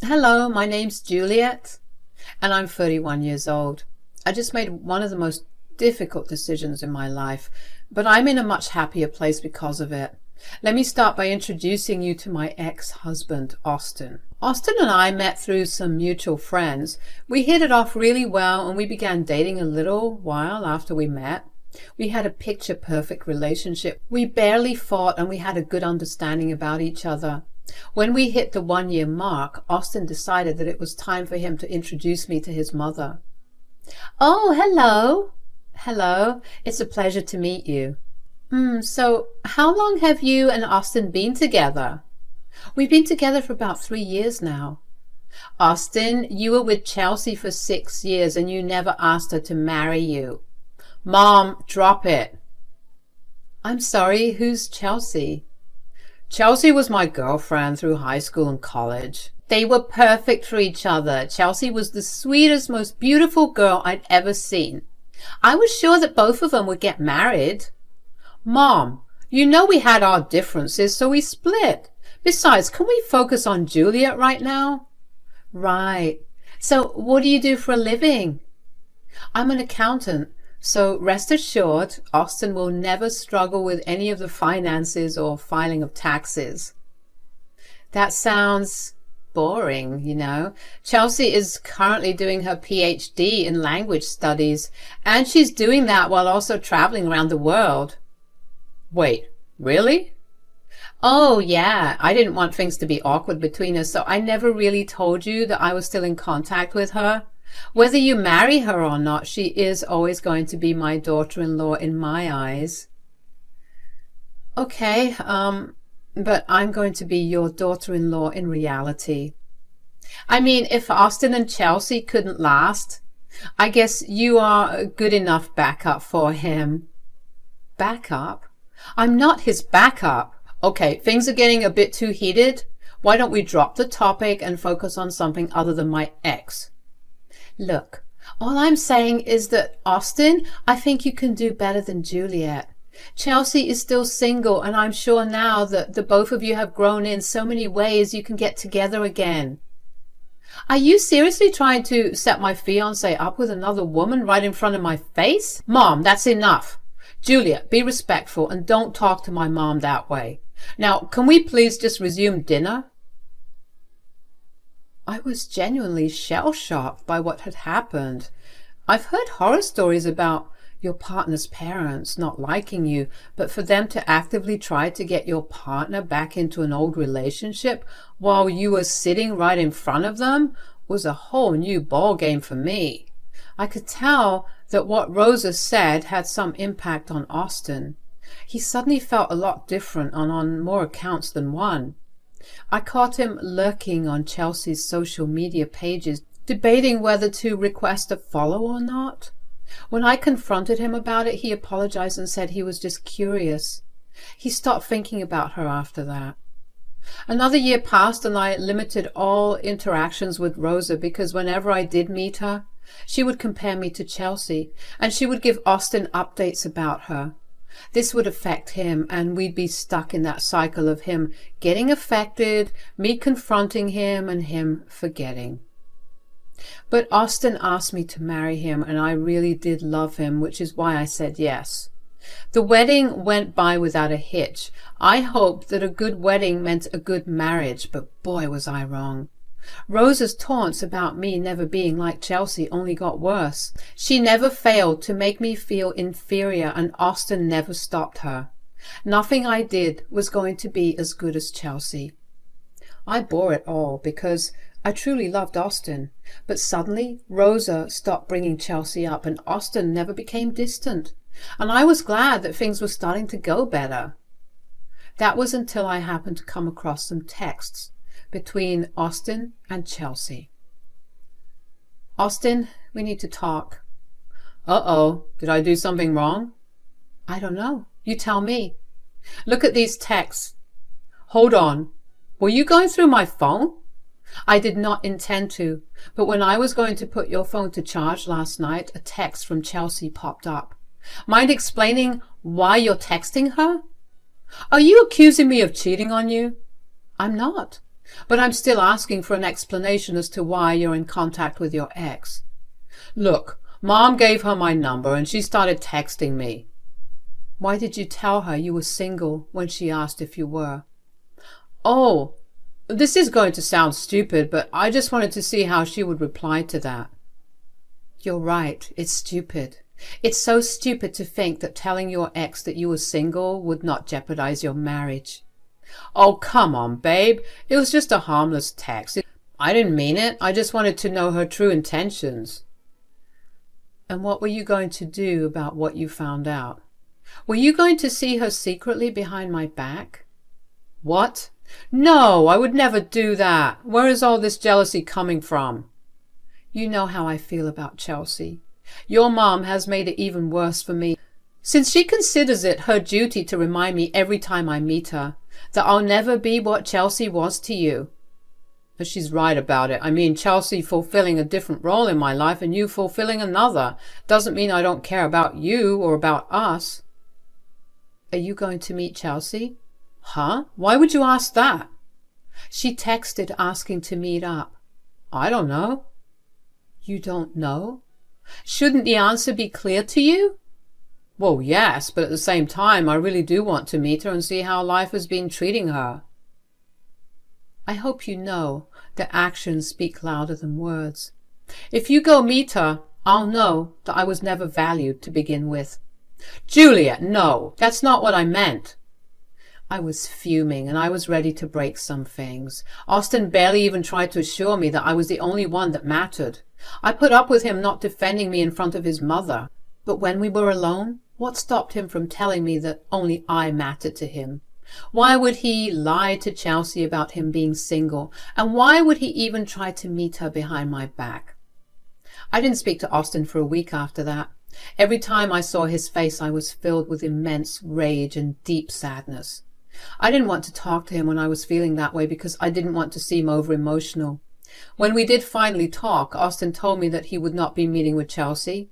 Hello, my name's Juliet, and I'm 31 years old. I just made one of the most difficult decisions in my life, but I'm in a much happier place because of it. Let me start by introducing you to my ex-husband, Austin. Austin and I met through some mutual friends. We hit it off really well, and we began dating a little while after we met. We had a picture-perfect relationship. We barely fought, and we had a good understanding about each other. When we hit the 1 year mark, Austin decided that it was time for him to introduce me to his mother. Oh, hello. Hello. It's a pleasure to meet you. So how long have you and Austin been together? We've been together for about 3 years now. Austin, you were with Chelsea for 6 years and you never asked her to marry you. Mom, drop it. I'm sorry, who's Chelsea? Chelsea was my girlfriend through high school and college. They were perfect for each other. Chelsea was the sweetest, most beautiful girl I'd ever seen. I was sure that both of them would get married. Mom, you know we had our differences, so we split. Besides, can we focus on Juliet right now? Right. So what do you do for a living? I'm an accountant. So rest assured, Austin will never struggle with any of the finances or filing of taxes. That sounds boring, you know. Chelsea is currently doing her PhD in language studies, and she's doing that while also traveling around the world. Wait, really? Oh, yeah. I didn't want things to be awkward between us, so I never really told you that I was still in contact with her. Whether you marry her or not, she is always going to be my daughter-in-law in my eyes. Okay, but I'm going to be your daughter-in-law in reality. I mean, if Austin and Chelsea couldn't last, I guess you are a good enough backup for him. Backup? I'm not his backup. Okay, things are getting a bit too heated. Why don't we drop the topic and focus on something other than my ex? Look, all I'm saying is that, Austin, I think you can do better than Juliet. Chelsea is still single, and I'm sure now that the both of you have grown in so many ways you can get together again. Are you seriously trying to set my fiancé up with another woman right in front of my face? Mom, that's enough. Juliet, be respectful and don't talk to my mom that way. Now, can we please just resume dinner? I was genuinely shell-shocked by what had happened. I've heard horror stories about your partner's parents not liking you, but for them to actively try to get your partner back into an old relationship while you were sitting right in front of them was a whole new ball game for me. I could tell that what Rosa said had some impact on Austin. He suddenly felt a lot different and on more accounts than one. I caught him lurking on Chelsea's social media pages, debating whether to request a follow or not. When I confronted him about it, he apologized and said he was just curious. He stopped thinking about her after that. Another year passed and I limited all interactions with Rosa because whenever I did meet her, she would compare me to Chelsea and she would give Austin updates about her. This would affect him, and we'd be stuck in that cycle of him getting affected, me confronting him, and him forgetting. But Austin asked me to marry him, and I really did love him, which is why I said yes. The wedding went by without a hitch. I hoped that a good wedding meant a good marriage, but boy was I wrong. Rosa's taunts about me never being like Chelsea only got worse. She never failed to make me feel inferior, and Austin never stopped her. Nothing I did was going to be as good as Chelsea. I bore it all because I truly loved Austin, but suddenly Rosa stopped bringing Chelsea up and Austin never became distant, and I was glad that things were starting to go better. That was until I happened to come across some texts between Austin and Chelsea. Austin, we need to talk. Uh-oh, did I do something wrong? I don't know. You tell me. Look at these texts. Hold on. Were you going through my phone? I did not intend to, but when I was going to put your phone to charge last night, a text from Chelsea popped up. Mind explaining why you're texting her? Are you accusing me of cheating on you? I'm not. But I'm still asking for an explanation as to why you're in contact with your ex. Look, Mom gave her my number and she started texting me. Why did you tell her you were single when she asked if you were? Oh, this is going to sound stupid, but I just wanted to see how she would reply to that. You're right, it's stupid. It's so stupid to think that telling your ex that you were single would not jeopardize your marriage. Oh, come on, babe. It was just a harmless text. I didn't mean it. I just wanted to know her true intentions. And what were you going to do about what you found out? Were you going to see her secretly behind my back? What? No, I would never do that. Where is all this jealousy coming from? You know how I feel about Chelsea. Your mom has made it even worse for me, since she considers it her duty to remind me every time I meet her that I'll never be what Chelsea was to you. But she's right about it. I mean, Chelsea fulfilling a different role in my life and you fulfilling another doesn't mean I don't care about you or about us. Are you going to meet Chelsea? Huh? Why would you ask that? She texted asking to meet up. I don't know. You don't know? Shouldn't the answer be clear to you? Well, yes, but at the same time, I really do want to meet her and see how life has been treating her. I hope you know that actions speak louder than words. If you go meet her, I'll know that I was never valued to begin with. Juliet, no, that's not what I meant. I was fuming and I was ready to break some things. Austin barely even tried to assure me that I was the only one that mattered. I put up with him not defending me in front of his mother. But when we were alone, what stopped him from telling me that only I mattered to him? Why would he lie to Chelsea about him being single? And why would he even try to meet her behind my back? I didn't speak to Austin for a week after that. Every time I saw his face, I was filled with immense rage and deep sadness. I didn't want to talk to him when I was feeling that way because I didn't want to seem over-emotional. When we did finally talk, Austin told me that he would not be meeting with Chelsea.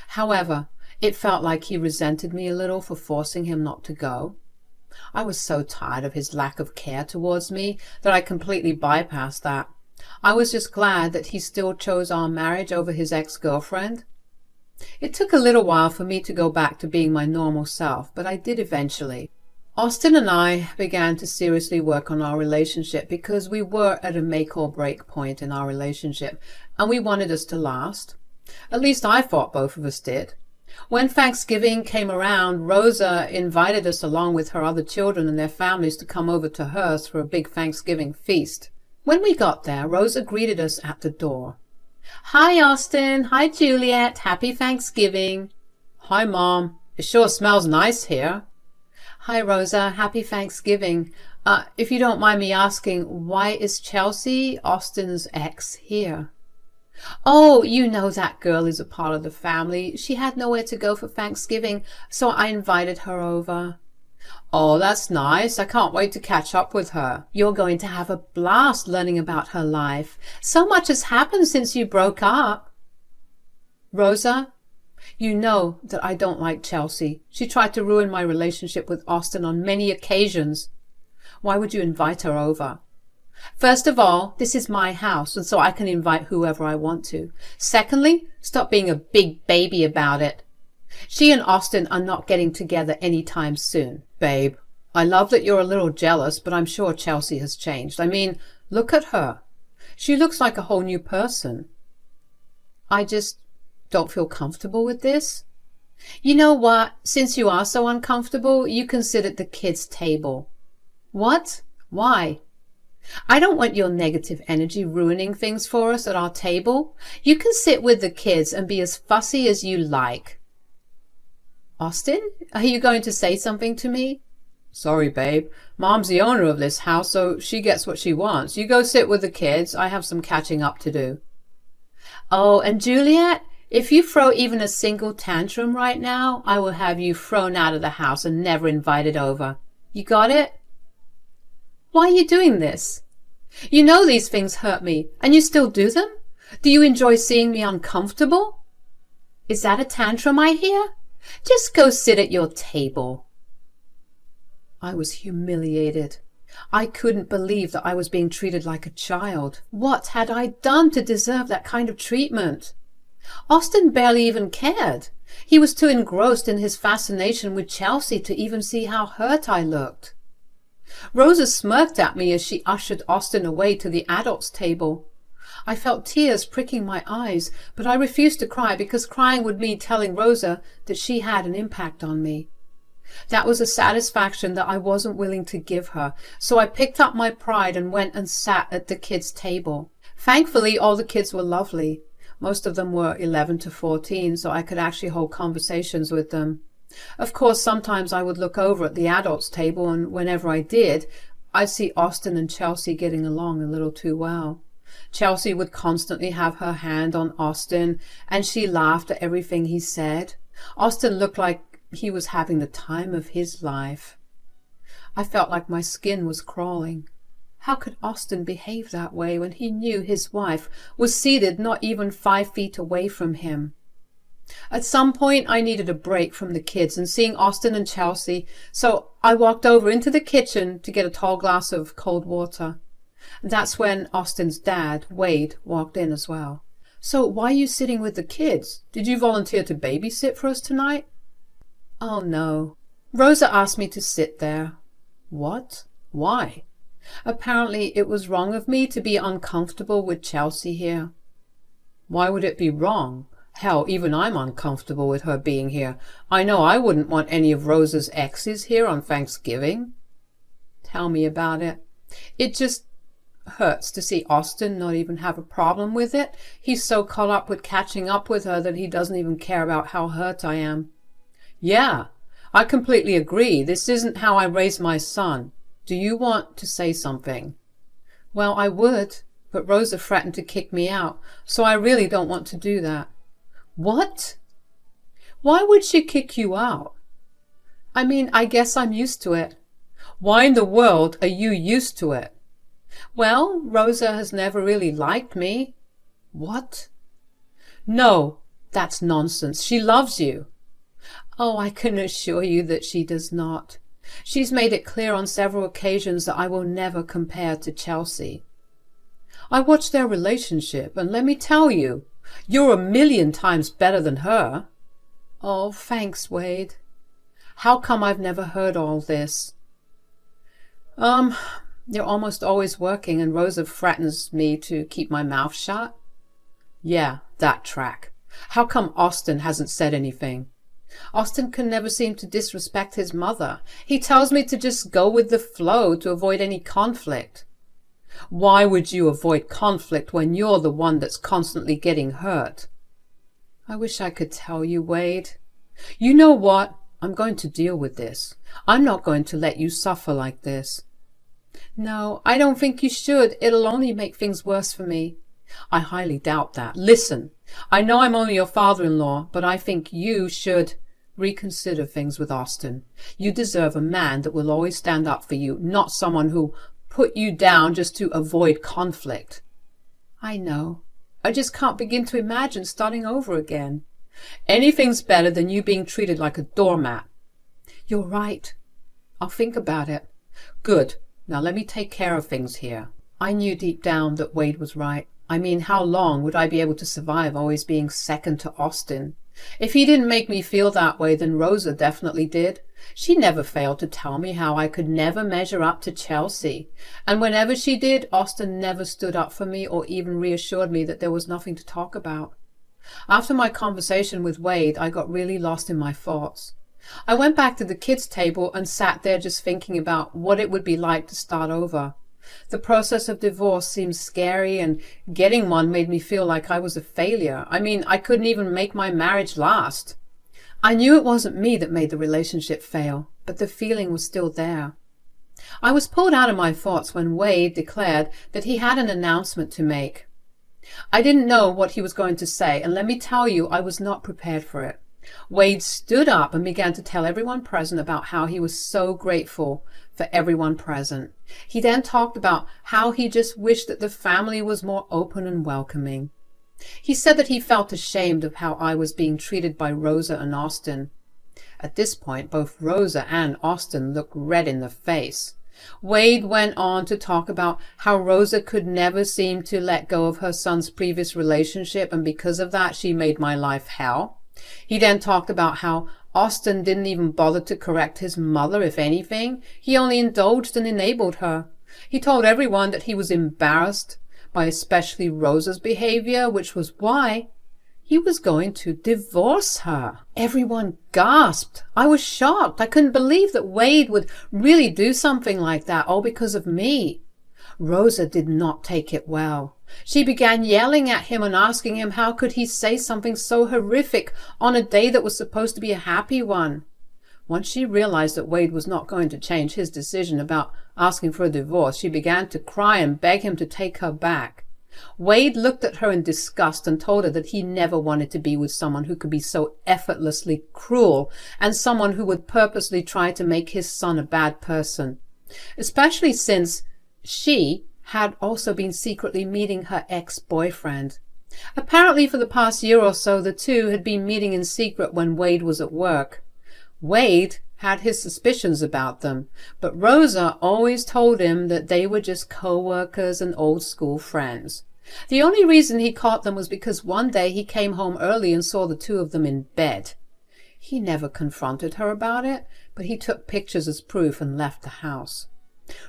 However, it felt like he resented me a little for forcing him not to go. I was so tired of his lack of care towards me that I completely bypassed that. I was just glad that he still chose our marriage over his ex-girlfriend. It took a little while for me to go back to being my normal self, but I did eventually. Austin and I began to seriously work on our relationship because we were at a make or break point in our relationship and we wanted us to last. At least I thought both of us did. When Thanksgiving came around, Rosa invited us along with her other children and their families to come over to hers for a big Thanksgiving feast. When we got there, Rosa greeted us at the door. Hi, Austin. Hi, Juliet. Happy Thanksgiving. Hi, Mom. It sure smells nice here. Hi, Rosa. Happy Thanksgiving. If you don't mind me asking, why is Chelsea, Austin's ex, here? Oh, you know that girl is a part of the family. She had nowhere to go for Thanksgiving, so I invited her over. Oh, that's nice. I can't wait to catch up with her. You're going to have a blast learning about her life. So much has happened since you broke up. Rosa, you know that I don't like Chelsea. She tried to ruin my relationship with Austin on many occasions. Why would you invite her over? First of all, this is my house, and so I can invite whoever I want to. Secondly, stop being a big baby about it. She and Austin are not getting together anytime soon. Babe, I love that you're a little jealous, but I'm sure Chelsea has changed. I mean, look at her. She looks like a whole new person. I just don't feel comfortable with this. You know what? Since you are so uncomfortable, you can sit at the kids' table. What? Why? I don't want your negative energy ruining things for us at our table. You can sit with the kids and be as fussy as you like. Austin, are you going to say something to me? Sorry, babe. Mom's the owner of this house, so she gets what she wants. You go sit with the kids. I have some catching up to do. Oh, and Juliet, if you throw even a single tantrum right now, I will have you thrown out of the house and never invited over. You got it? Why are you doing this? You know these things hurt me, and you still do them? Do you enjoy seeing me uncomfortable? Is that a tantrum I hear? Just go sit at your table. I was humiliated. I couldn't believe that I was being treated like a child. What had I done to deserve that kind of treatment? Austin barely even cared. He was too engrossed in his fascination with Chelsea to even see how hurt I looked. Rosa smirked at me as she ushered Austin away to the adults' table. I felt tears pricking my eyes, but I refused to cry because crying would mean telling Rosa that she had an impact on me. That was a satisfaction that I wasn't willing to give her, so I picked up my pride and went and sat at the kids' table. Thankfully, all the kids were lovely. Most of them were 11 to 14, so I could actually hold conversations with them. Of course, sometimes I would look over at the adults' table, and whenever I did, I'd see Austin and Chelsea getting along a little too well. Chelsea would constantly have her hand on Austin, and she laughed at everything he said. Austin looked like he was having the time of his life. I felt like my skin was crawling. How could Austin behave that way when he knew his wife was seated not even 5 feet away from him? At some point, I needed a break from the kids and seeing Austin and Chelsea, so I walked over into the kitchen to get a tall glass of cold water. That's when Austin's dad, Wade, walked in as well. "So why are you sitting with the kids? Did you volunteer to babysit for us tonight?" "Oh, no. Rosa asked me to sit there." "What? Why?" "Apparently it was wrong of me to be uncomfortable with Chelsea here." "Why would it be wrong? Hell, even I'm uncomfortable with her being here. I know I wouldn't want any of Rosa's exes here on Thanksgiving." "Tell me about it. It just hurts to see Austin not even have a problem with it. He's so caught up with catching up with her that he doesn't even care about how hurt I am." "Yeah, I completely agree. This isn't how I raised my son. Do you want to say something?" "Well, I would, but Rosa threatened to kick me out, so I really don't want to do that." "What? Why would she kick you out?" "I mean, I guess I'm used to it." "Why in the world are you used to it?" "Well, Rosa has never really liked me." "What?" "No, that's nonsense. She loves you." "Oh, I can assure you that she does not. She's made it clear on several occasions that I will never compare to Chelsea." "I watched their relationship, and let me tell you, you're a million times better than her." "Oh, thanks, Wade. How come I've never heard all this?" You're almost always working, and Rosa threatens me to keep my mouth shut." "Yeah, that track. How come Austin hasn't said anything?" "Austin can never seem to disrespect his mother. He tells me to just go with the flow to avoid any conflict." "Why would you avoid conflict when you're the one that's constantly getting hurt?" "I wish I could tell you, Wade." "You know what? I'm going to deal with this. I'm not going to let you suffer like this." "No, I don't think you should. It'll only make things worse for me." "I highly doubt that. Listen, I know I'm only your father-in-law, but I think you should reconsider things with Austin. You deserve a man that will always stand up for you, not someone who put you down just to avoid conflict." "I know. I just can't begin to imagine starting over again." "Anything's better than you being treated like a doormat." "You're right. I'll think about it." "Good. Now let me take care of things here." I knew deep down that Wade was right. I mean, how long would I be able to survive always being second to Austin? If he didn't make me feel that way, then Rosa definitely did. She never failed to tell me how I could never measure up to Chelsea. And whenever she did, Austin never stood up for me or even reassured me that there was nothing to talk about. After my conversation with Wade, I got really lost in my thoughts. I went back to the kids' table and sat there just thinking about what it would be like to start over. The process of divorce seemed scary, and getting one made me feel like I was a failure. I mean, I couldn't even make my marriage last. I knew it wasn't me that made the relationship fail, but the feeling was still there. I was pulled out of my thoughts when Wade declared that he had an announcement to make. I didn't know what he was going to say, and let me tell you, I was not prepared for it. Wade stood up and began to tell everyone present about how he was so grateful for everyone present. He then talked about how he just wished that the family was more open and welcoming. He said that he felt ashamed of how I was being treated by Rosa and Austin. At this point, both Rosa and Austin looked red in the face. Wade went on to talk about how Rosa could never seem to let go of her son's previous relationship, and because of that, she made my life hell. He then talked about how Austin didn't even bother to correct his mother, if anything. He only indulged and enabled her. He told everyone that he was embarrassed by especially Rosa's behavior, which was why he was going to divorce her. Everyone gasped. I was shocked. I couldn't believe that Wade would really do something like that, all because of me. Rosa did not take it well. She began yelling at him and asking him how could he say something so horrific on a day that was supposed to be a happy one. Once she realized that Wade was not going to change his decision about asking for a divorce, she began to cry and beg him to take her back. Wade looked at her in disgust and told her that he never wanted to be with someone who could be so effortlessly cruel and someone who would purposely try to make his son a bad person, especially since she had also been secretly meeting her ex-boyfriend. Apparently for the past year or so, the two had been meeting in secret when Wade was at work. Wade had his suspicions about them, but Rosa always told him that they were just co-workers and old school friends. The only reason he caught them was because one day he came home early and saw the two of them in bed. He never confronted her about it, but he took pictures as proof and left the house.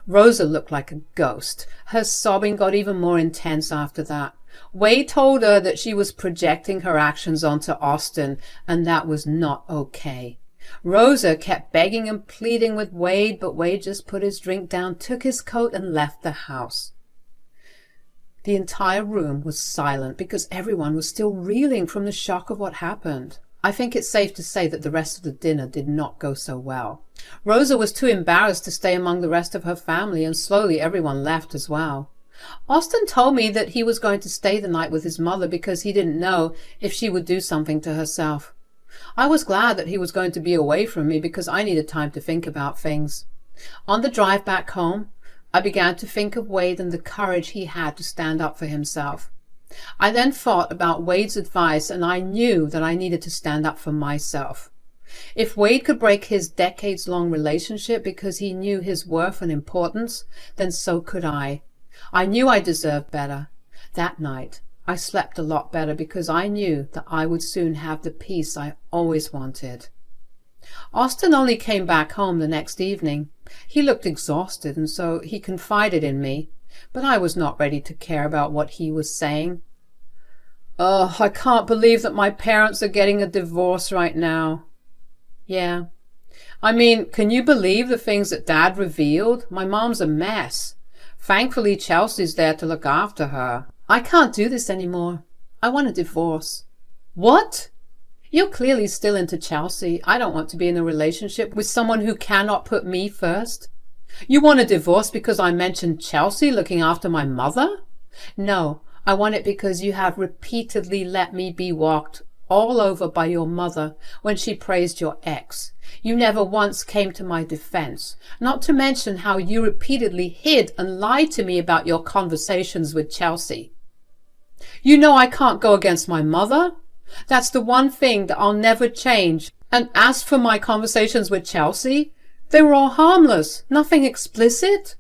Rosa looked like a ghost. Her sobbing got even more intense after that. Wade told her that she was projecting her actions onto Austin, and that was not okay. Rosa kept begging and pleading with Wade, but Wade just put his drink down, took his coat, and left the house. The entire room was silent because everyone was still reeling from the shock of what happened. I think it's safe to say that the rest of the dinner did not go so well. Rosa was too embarrassed to stay among the rest of her family, and slowly everyone left as well. Austin told me that he was going to stay the night with his mother because he didn't know if she would do something to herself. I was glad that he was going to be away from me because I needed time to think about things. On the drive back home, I began to think of Wade and the courage he had to stand up for himself. I then thought about Wade's advice, and I knew that I needed to stand up for myself. If Wade could break his decades-long relationship because he knew his worth and importance, then so could I. I knew I deserved better. That night, I slept a lot better because I knew that I would soon have the peace I always wanted. Austin only came back home the next evening. He looked exhausted, and so he confided in me, but I was not ready to care about what he was saying. "Oh, I can't believe that my parents are getting a divorce right now." "Yeah. I mean, can you believe the things that Dad revealed? My mom's a mess. Thankfully, Chelsea's there to look after her. I can't do this anymore. I want a divorce." "What? You're clearly still into Chelsea. I don't want to be in a relationship with someone who cannot put me first. You want a divorce because I mentioned Chelsea looking after my mother?" "No, I want it because you have repeatedly let me be walked all over by your mother when she praised your ex. You never once came to my defense, not to mention how you repeatedly hid and lied to me about your conversations with Chelsea. You know I can't go against my mother. That's the one thing that I'll never change. And as for my conversations with Chelsea, they were all harmless, nothing explicit.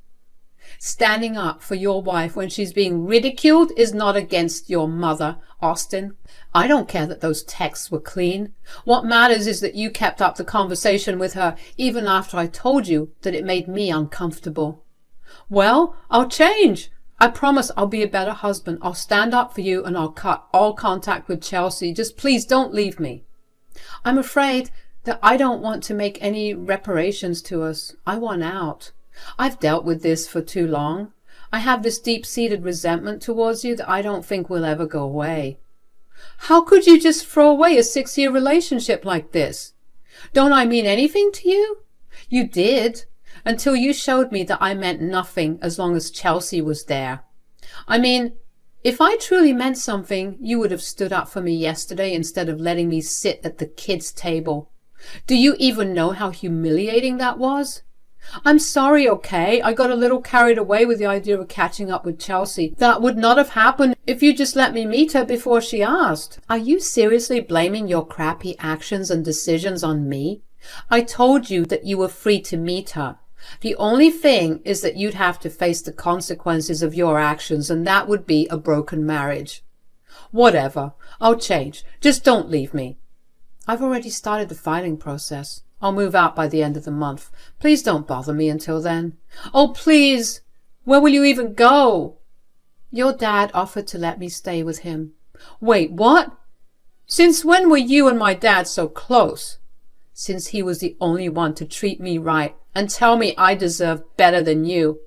Standing up for your wife when she's being ridiculed is not against your mother, Austin. I don't care that those texts were clean. What matters is that you kept up the conversation with her even after I told you that it made me uncomfortable." "Well, I'll change. I promise I'll be a better husband. I'll stand up for you and I'll cut all contact with Chelsea. Just please don't leave me." "I'm afraid that I don't want to make any reparations to us. I want out. I've dealt with this for too long. I have this deep-seated resentment towards you that I don't think will ever go away." "How could you just throw away a 6-year relationship like this? Don't I mean anything to you?" "You did, until you showed me that I meant nothing as long as Chelsea was there. I mean, if I truly meant something, you would have stood up for me yesterday instead of letting me sit at the kids' table. Do you even know how humiliating that was? I'm sorry, okay? I got a little carried away with the idea of catching up with Chelsea. That would not have happened if you just let me meet her before she asked." "Are you seriously blaming your crappy actions and decisions on me? I told you that you were free to meet her. The only thing is that you'd have to face the consequences of your actions, and that would be a broken marriage. Whatever. I'll change. Just don't leave me. I've already started the filing process. I'll move out by the end of the month. Please don't bother me until then. Oh, please! Where will you even go? Your dad offered to let me stay with him. Wait, what? Since when were you and my dad so close? Since he was the only one to treat me right and tell me I deserved better than you.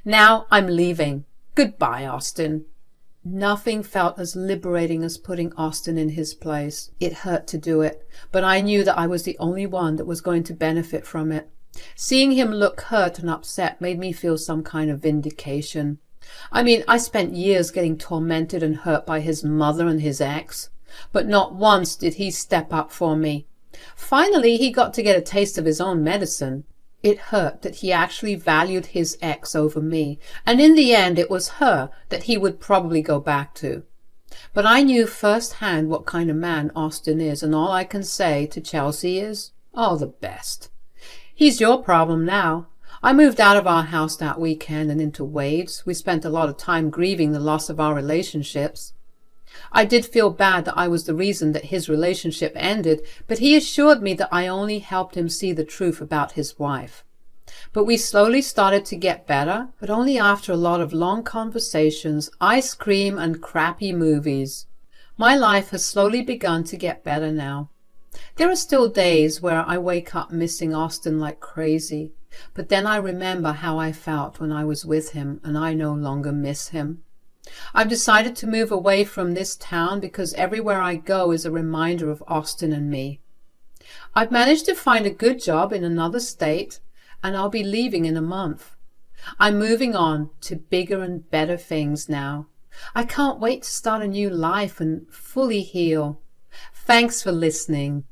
Now I'm leaving. Goodbye, Austin. Nothing felt as liberating as putting Austin in his place. It hurt to do it, but I knew that I was the only one that was going to benefit from it. Seeing him look hurt and upset made me feel some kind of vindication. I mean, I spent years getting tormented and hurt by his mother and his ex, but not once did he step up for me. Finally, he got to get a taste of his own medicine. It hurt that he actually valued his ex over me, and in the end it was her that he would probably go back to. But I knew firsthand what kind of man Austin is, and all I can say to Chelsea is, all the best. He's your problem now. I moved out of our house that weekend and into Wade's. We spent a lot of time grieving the loss of our relationships. I did feel bad that I was the reason that his relationship ended, but he assured me that I only helped him see the truth about his wife. But we slowly started to get better, but only after a lot of long conversations, ice cream, and crappy movies. My life has slowly begun to get better now. There are still days where I wake up missing Austin like crazy, but then I remember how I felt when I was with him, and I no longer miss him. I've decided to move away from this town because everywhere I go is a reminder of Austin and me. I've managed to find a good job in another state, and I'll be leaving in a month. I'm moving on to bigger and better things now. I can't wait to start a new life and fully heal. Thanks for listening.